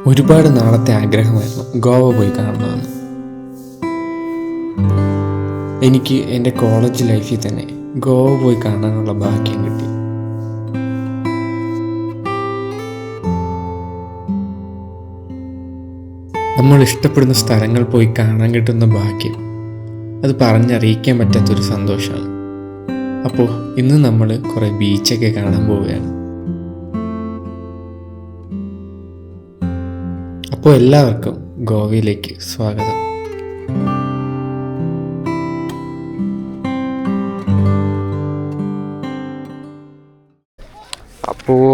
ഒരുപാട് നാളത്തെ ആഗ്രഹമായിരുന്നു ഗോവ പോയി കാണണമെന്ന്. എനിക്ക് എൻ്റെ കോളേജ് ലൈഫിൽ തന്നെ ഗോവ പോയി കാണാനുള്ള ഭാഗ്യം കിട്ടി. നമ്മൾ ഇഷ്ടപ്പെടുന്ന സ്ഥലങ്ങൾ പോയി കാണാൻ കിട്ടുന്ന ഭാഗ്യം അത് പറഞ്ഞറിയിക്കാൻ പറ്റാത്തൊരു സന്തോഷമാണ്. അപ്പോൾ ഇന്ന് നമ്മൾ കുറേ ബീച്ചൊക്കെ കാണാൻ പോവുകയാണ്. അപ്പോൾ എല്ലാവർക്കും ഗോവയിലേക്ക് സ്വാഗതം. അപ്പോൾ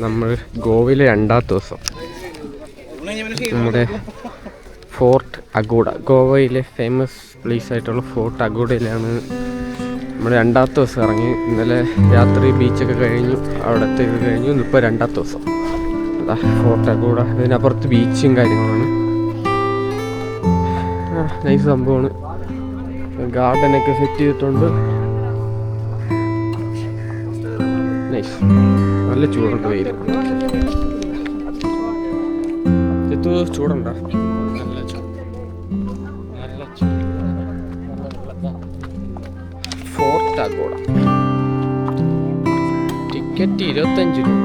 നമ്മൾ ഗോവയിലെ രണ്ടാമത്തെ ദിവസം നമ്മുടെ ഫോർട്ട് അഗോഡ, ഗോവയിലെ ഫേമസ് പ്ലേസ് ആയിട്ടുള്ള ഫോർട്ട് അഗോഡയിലാണ് നമ്മൾ രണ്ടാമത്തെ ദിവസം ഇറങ്ങി. ഇന്നലെ രാത്രി ബീച്ചൊക്കെ കഴിഞ്ഞു, അവിടത്തേക്ക് കഴിഞ്ഞു. ഇന്നിപ്പോൾ രണ്ടാമത്തെ ദിവസം അതാ ഫോർട്ട് അഗോഡ. ഇതിനപ്പുറത്ത് ബീച്ചും കാര്യങ്ങളാണ്. നൈസ് സംഭവമാണ്. ഗാർഡനൊക്കെ സെറ്റ് ചെയ്തിട്ടുണ്ട്. നൈസ്. നല്ല ചൂടുണ്ട്, വെയിൽ. ചൂടുണ്ടോ? നല്ല ചൂട്. ഫോർട്ട് അഗോഡ ടിക്കറ്റ് 25 രൂപ.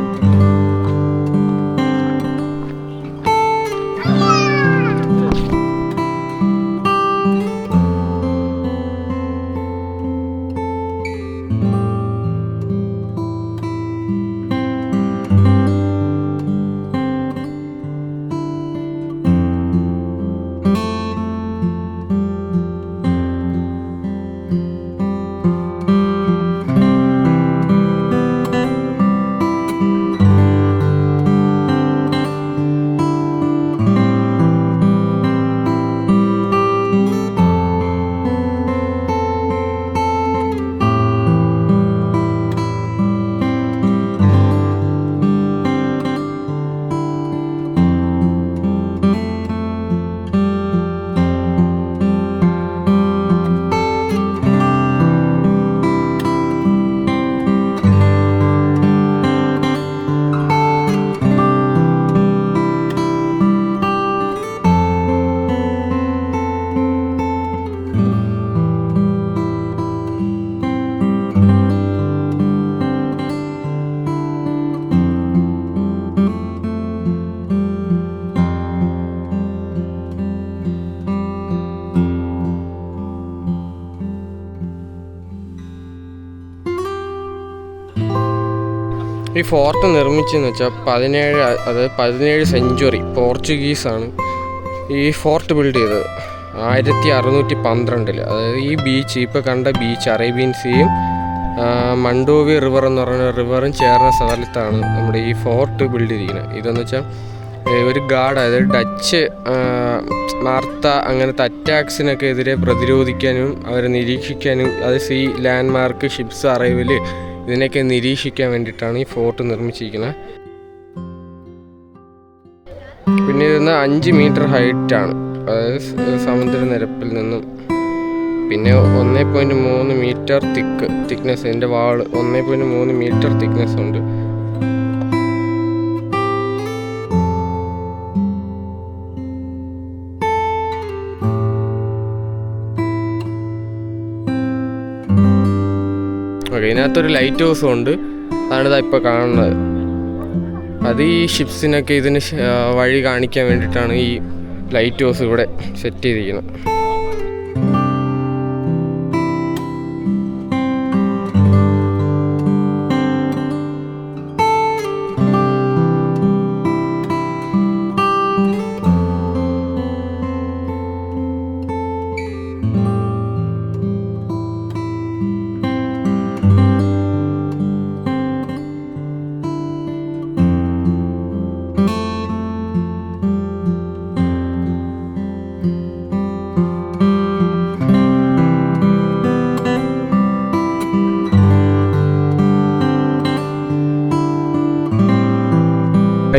ഈ ഫോർട്ട് നിർമ്മിച്ചെന്ന് വെച്ചാൽ 17 സെഞ്ച്വറി പോർച്ചുഗീസാണ് ഈ ഫോർട്ട് ബിൽഡ് ചെയ്തത്. 1612. അതായത് ഈ ബീച്ച്, ഇപ്പോൾ കണ്ട ബീച്ച്, അറേബ്യൻ സീയും മണ്ടോവി റിവർ എന്ന് പറയുന്ന റിവറും ചേർന്ന സ്ഥലത്താണ് നമ്മുടെ ഈ ഫോർട്ട് ബിൽഡ് ചെയ്തിരിക്കുന്നത്. ഇതെന്ന് വെച്ചാൽ ഒരു ഗാർഡ്, അതായത് ഡച്ച് മാർത്ത അങ്ങനത്തെ അറ്റാക്സിനൊക്കെ എതിരെ പ്രതിരോധിക്കാനും അവരെ നിരീക്ഷിക്കാനും, അത് സീ ലാൻഡ്മാർക്ക്, ഷിപ്സ് അറൈവൽ, ഇതിനൊക്കെ നിരീക്ഷിക്കാൻ വേണ്ടിയിട്ടാണ് ഈ ഫോർട്ട് നിർമ്മിച്ചിരിക്കുന്നത്. പിന്നെ ഇതെന്ന് 5 മീറ്റർ ഹൈറ്റാണ്, അതായത് സമുദ്രനിരപ്പിൽ നിന്നും. പിന്നെ 1.3 മീറ്റർ തിക്നെസ്, ഇതിൻ്റെ വാള് 1.3 മീറ്റർ തിക്നെസ് ഉണ്ട്. ഓക്കെ, ഇതിനകത്തൊരു ലൈറ്റ് ഹൗസും ഉണ്ട്. അതാണ് ഇതാ ഇപ്പോൾ കാണുന്നത്. അത് ഈ ഷിപ്സിനൊക്കെ ഇതിന് വഴി കാണിക്കാൻ വേണ്ടിയിട്ടാണ് ഈ ലൈറ്റ് ഹൗസ് ഇവിടെ സെറ്റ് ചെയ്തിരിക്കുന്നത്.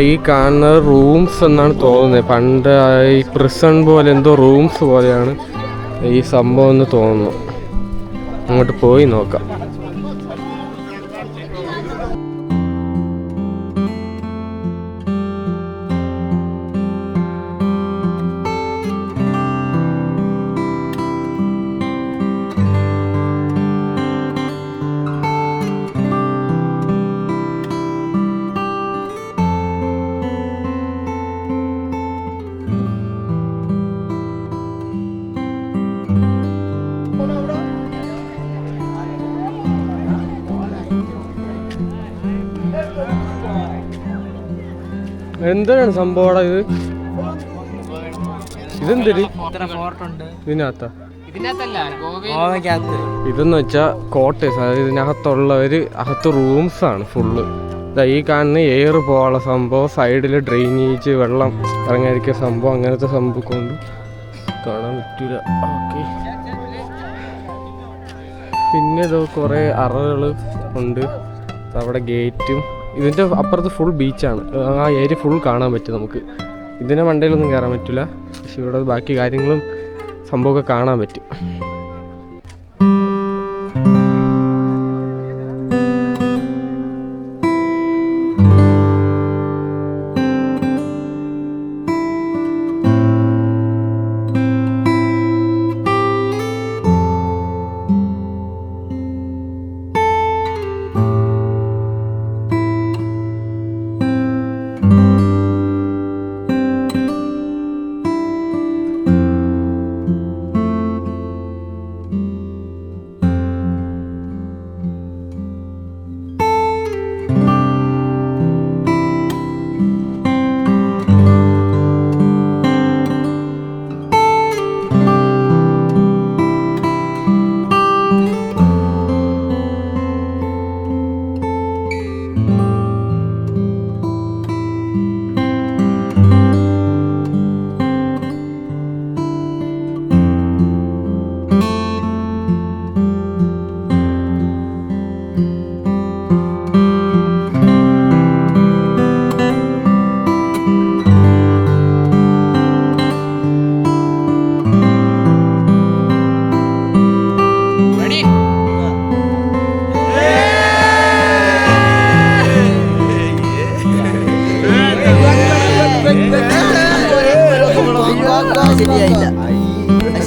ഈ കാണുന്നത് റൂംസ് എന്നാണ് തോന്നുന്നത്. പണ്ട് ഈ പ്രിസൺ പോലെ എന്തോ റൂംസ് പോലെയാണ് ഈ സംഭവം എന്ന് തോന്നുന്നു. അങ്ങോട്ട് പോയി നോക്കാം. എന്താണ് സംഭവം ഇത്? ഇതെന്തൊരു ഇതിനകത്താ? ഇതെന്ന് വെച്ചാൽ ക്വാർട്ടേഴ്സ്, അതായത് ഇതിനകത്തുള്ളവര് അകത്ത് റൂംസ് ആണ് ഫുള്ള്. ഈ കാണുന്ന എയർ പോകാനുള്ള സംഭവം, സൈഡിൽ ഡ്രെയിനേജ്, വെള്ളം ഇറങ്ങാതിരിക്കുന്ന സംഭവം, അങ്ങനത്തെ സംഭവം കൊണ്ട് കാണാൻ പറ്റൂല. ഓക്കെ, പിന്നെ ഇത് കുറേ അറകൾ ഉണ്ട്. അവിടെ ഗേറ്റും, ഇതിൻ്റെ അപ്പുറത്ത് ഫുൾ ബീച്ചാണ്. ആ ഏരിയ ഫുൾ കാണാൻ പറ്റും നമുക്ക്. ഇതിൻ്റെ മണ്ടയിലൊന്നും കയറാൻ പറ്റില്ല, പക്ഷെ ഇവിടെ ബാക്കി കാര്യങ്ങളും സംഭവമൊക്കെ കാണാൻ പറ്റും.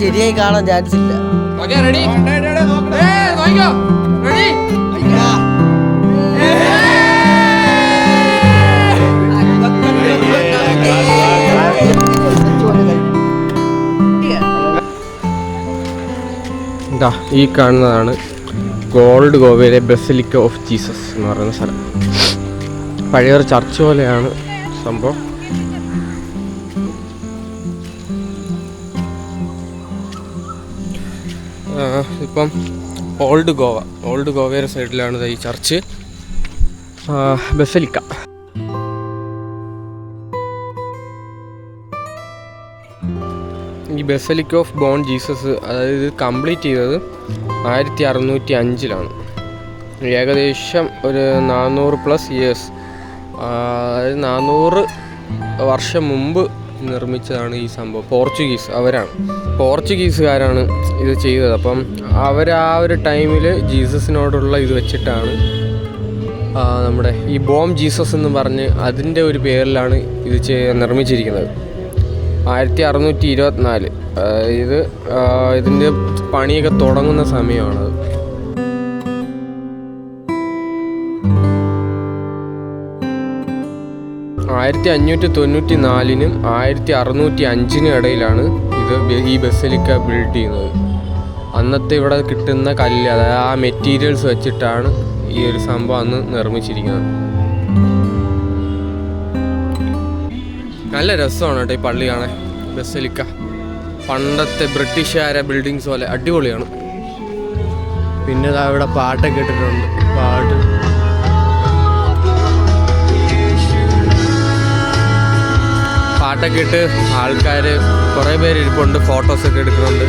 ശരിയായി കാണാൻ ചാൻസ് ഇല്ല. ഈ കാണുന്നതാണ് ഗോൾഡ് ഗോവയിലെ ബസിലിക്ക ഓഫ് ജീസസ് എന്ന് പറയുന്ന സ്ഥലം. പഴയൊരു ചർച്ച് പോലെയാണ് സംഭവം. ഇപ്പം ഓൾഡ് ഗോവയുടെ സൈഡിലാണ് ഈ ചർച്ച്, ബസിലിക്ക. ഈ ബസിലിക്ക ഓഫ് ബോൺ ജീസസ്, അതായത് ഇത് കംപ്ലീറ്റ് ചെയ്തത് 1605 ഏകദേശം ഒരു 400+ ഇയേഴ്സ്, അതായത് 400 വർഷം മുമ്പ് നിർമ്മിച്ചതാണ് ഈ സംഭവം. പോർച്ചുഗീസുകാരാണ് ഇത് ചെയ്തത്. അപ്പം അവർ ആ ഒരു ടൈമിൽ ജീസസിനോടുള്ള ഇത് വെച്ചിട്ടാണ് നമ്മുടെ ഈ ബോം ജീസസ് എന്ന് പറഞ്ഞ് അതിൻ്റെ ഒരു പേരിലാണ് ഇത് നിർമ്മിച്ചിരിക്കുന്നത്. 1624 ഇത് ഇതിൻ്റെ പണിയൊക്കെ തുടങ്ങുന്ന സമയമാണത്. ആയിരത്തി 1594-നും 1605-നും ഇടയിലാണ് ഈ ബസിലിക്ക ബിൽഡ് ചെയ്യുന്നത്. അന്നത്തെ ഇവിടെ കിട്ടുന്ന കല്ല്, അതായത് ആ മെറ്റീരിയൽസ് വെച്ചിട്ടാണ് ഈ ഒരു സംഭവം അന്ന് നിർമ്മിച്ചിരിക്കുന്നത്. നല്ല രസമാണ് കേട്ടോ ഈ പള്ളി കാണാൻ. ബസിലിക്ക പണ്ടത്തെ ബ്രിട്ടീഷുകാരെ ബിൽഡിങ്സ് പോലെ അടിപൊളിയാണ്. പിന്നെ ഇവിടെ പാട്ടൊക്കെ ഇട്ടിട്ടുണ്ട്. പാട്ടൊക്കെ ഇട്ട് ആൾക്കാർ കുറേ പേര് ഇരിപ്പുണ്ട്, ഫോട്ടോസൊക്കെ എടുക്കുന്നുണ്ട്.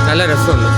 നല്ല രസമുണ്ട്.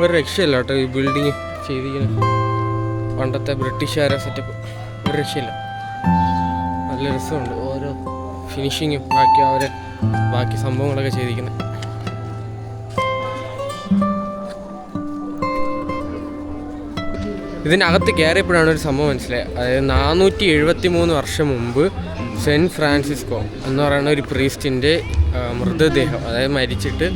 ഒരു രക്ഷയില്ല കേട്ടോ ഈ ബിൽഡിങ് ചെയ്തിരിക്കുന്നത്. പണ്ടത്തെ ബ്രിട്ടീഷുകാരെ സെറ്റപ്പ് ഒരു രക്ഷയില്ല. നല്ല രസമുണ്ട് ഓരോ ഫിനിഷിങ്ങും ബാക്കി സംഭവങ്ങളൊക്കെ ചെയ്തിരിക്കുന്നത്. ഇതിനകത്ത് കയറിയപ്പോഴാണ് ഒരു സംഭവം മനസ്സിലായത്. അതായത് 473 വർഷം മുമ്പ് സെൻറ്റ് ഫ്രാൻസിസ്കോ എന്ന് പറയുന്ന ഒരു പ്രീസ്റ്റിൻ്റെ മൃതദേഹം, അതായത് മരിച്ചിട്ട്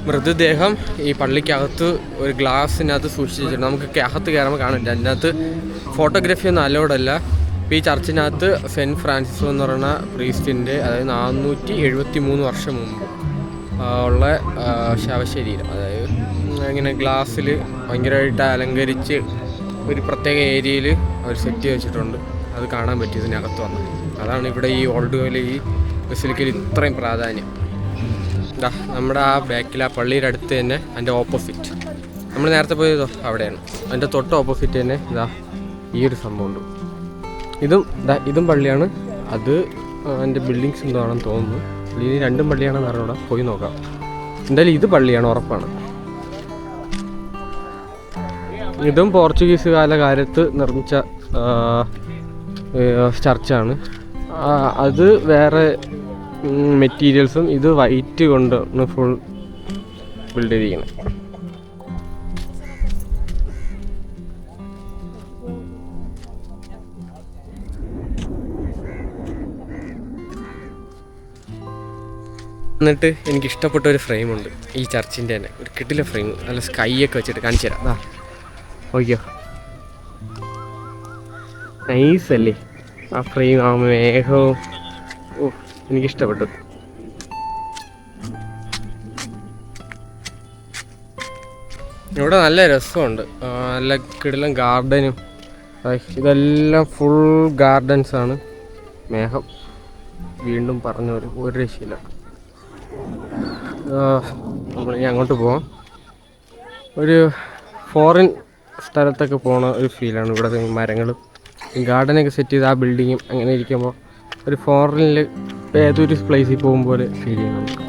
മൃതദേഹം ഈ പള്ളിക്കകത്ത് ഒരു ഗ്ലാസ്സിനകത്ത് സൂക്ഷിച്ചിട്ടുണ്ട്. നമുക്ക് അകത്ത് കയറുമ്പോൾ കാണില്ല. അതിനകത്ത് ഫോട്ടോഗ്രാഫി ഒന്നും അലൗഡല്ല. ഇപ്പോൾ ഈ ചർച്ചിനകത്ത് സെൻറ്റ് ഫ്രാൻസിസ്കോ എന്ന് പറയുന്ന പ്രീസ്റ്റിൻ്റെ, അതായത് 473 വർഷം മുമ്പ് ഉള്ള ശവശരീരം, അതായത് ഇങ്ങനെ ഗ്ലാസ്സിൽ ഭയങ്കരമായിട്ട് അലങ്കരിച്ച് ഒരു പ്രത്യേക ഏരിയയിൽ അവർ സെറ്റ് ചെയ്ത് വെച്ചിട്ടുണ്ട്. അത് കാണാൻ പറ്റി ഇതിനകത്ത് വന്നത്. അതാണ് ഇവിടെ ഈ ഓൾഡ് ഗോവയിലെ ഈ ബസിലിക്കയിൽ ഇത്രയും പ്രാധാന്യം. ഇതാ നമ്മുടെ ആ ബാക്കിൽ ആ പള്ളിയുടെ അടുത്ത് തന്നെ അതിൻ്റെ ഓപ്പോസിറ്റ് നമ്മൾ നേരത്തെ പോയതോ അവിടെയാണ്. അതിൻ്റെ തൊട്ട് ഓപ്പോസിറ്റ് തന്നെ ഇതാ ഈ ഒരു സംഭവമുണ്ട്. ഇതും പള്ളിയാണ്. അത് അതിൻ്റെ ബിൽഡിങ്സ് എന്തോ ആണെന്ന് തോന്നുന്നു. ഇനി രണ്ടും പള്ളിയാണെന്ന് അറിഞ്ഞൂടാ, പോയി നോക്കാം. എന്തായാലും ഇത് പള്ളിയാണ്, ഉറപ്പാണ്. ഇതും പോർച്ചുഗീസ് കാലത്ത് നിർമ്മിച്ച ചർച്ചാണ്. അത് വേറെ മെറ്റീരിയൽസും, ഇത് വൈറ്റ് കൊണ്ടാണ് ഫുൾ ബിൽഡ് ചെയ്തിരിക്കുന്നത്. എന്നിട്ട് എനിക്കിഷ്ടപ്പെട്ട ഒരു ഫ്രെയിമുണ്ട് ഈ ചർച്ചിൻ്റെ തന്നെ, ഒരു കിടില ഫ്രെയിം, നല്ല സ്കൈ ഒക്കെ വെച്ചിട്ട് കാണിച്ചു തരാം. അതാ ഓക്കെയോ, നൈസ് അല്ലേ ആ ഫ്രെയിം, ആ മേഘവും. ഓ എനിക്കിഷ്ടപ്പെട്ടു. ഇവിടെ നല്ല രസമുണ്ട്, നല്ല കിടിലം ഗാർഡനും. ഇതെല്ലാം ഫുൾ ഗാർഡൻസാണ്. മേഘം വീണ്ടും പറഞ്ഞു ഒരു രക്ഷയില്ല. നമ്മളിനി അങ്ങോട്ട് പോവാം. ഒരു ഫോറിൻ സ്ഥലത്തൊക്കെ പോണ ഒരു ഫീലാണ്. ഇവിടെ മരങ്ങളും ഗാർഡനൊക്കെ സെറ്റ് ചെയ്ത് ആ ബിൽഡിങ്ങും അങ്ങനെ ഇരിക്കുമ്പോൾ ഒരു ഫോറിനിൽ ഏതൊരു പ്ലേസിൽ പോകുമ്പോൾ ഫീൽ ചെയ്യും നമുക്ക്.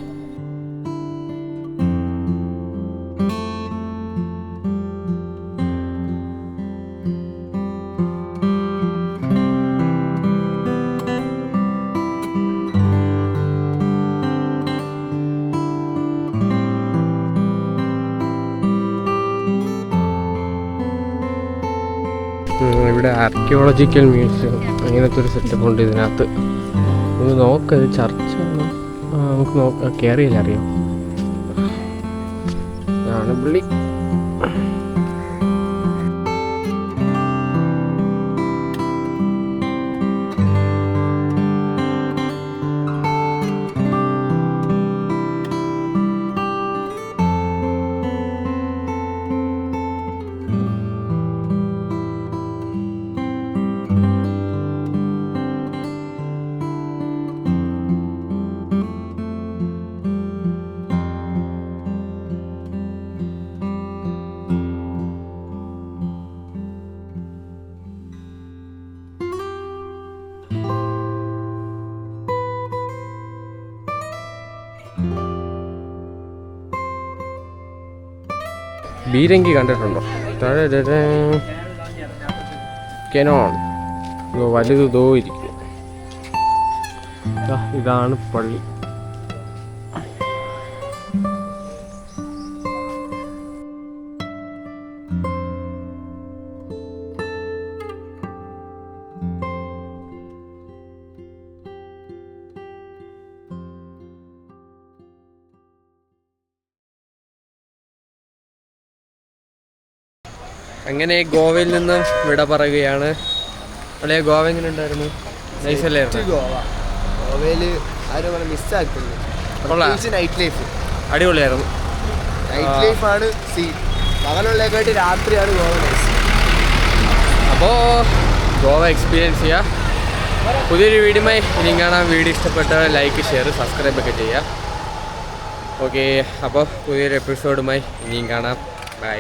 ഇവിടെ ആർക്കിയോളജിക്കൽ മ്യൂസിയം അങ്ങനത്തെ ഒരു സെറ്റപ്പ് ഉണ്ട് ഇതിനകത്ത്. നമുക്ക് നോക്കാം, ചർച്ചാണ്. നമുക്ക് നോക്കാം, കയറിയില്ല അറിയാം. ഇതാണ് പുള്ളി. ബീരങ്കി കണ്ടിട്ടുണ്ടോ? കെനോൺ വലുത് ദോ ഇരിക്കും. ഇതാണ് പള്ളി. അങ്ങനെ ഗോവയിൽ നിന്നും വിട പറയുകയാണ്. അല്ലേ, ഗോവ എങ്ങനെ ഉണ്ടായിരുന്നു? നൈസ് അല്ലായിരുന്നു? ഗോവയിൽ നൈറ്റ് ലൈഫ് അടിപൊളിയായിരുന്നു. നൈറ്റ് ലൈഫാണ് പകലുള്ളേക്കാട്ടി രാത്രിയാണ് ഗോവ നൈസ്. അപ്പോൾ ഗോവ എക്സ്പീരിയൻസ് ചെയ്യുക. പുതിയൊരു വീഡിയോയുമായി ഇനിയും കാണാൻ. വീഡിയോ ഇഷ്ടപ്പെട്ട ലൈക്ക്, ഷെയർ, സബ്സ്ക്രൈബ് ഒക്കെ ചെയ്യുക. ഓക്കെ, അപ്പോൾ പുതിയൊരു എപ്പിസോഡുമായി ഇനിയും കാണാം. ബൈ.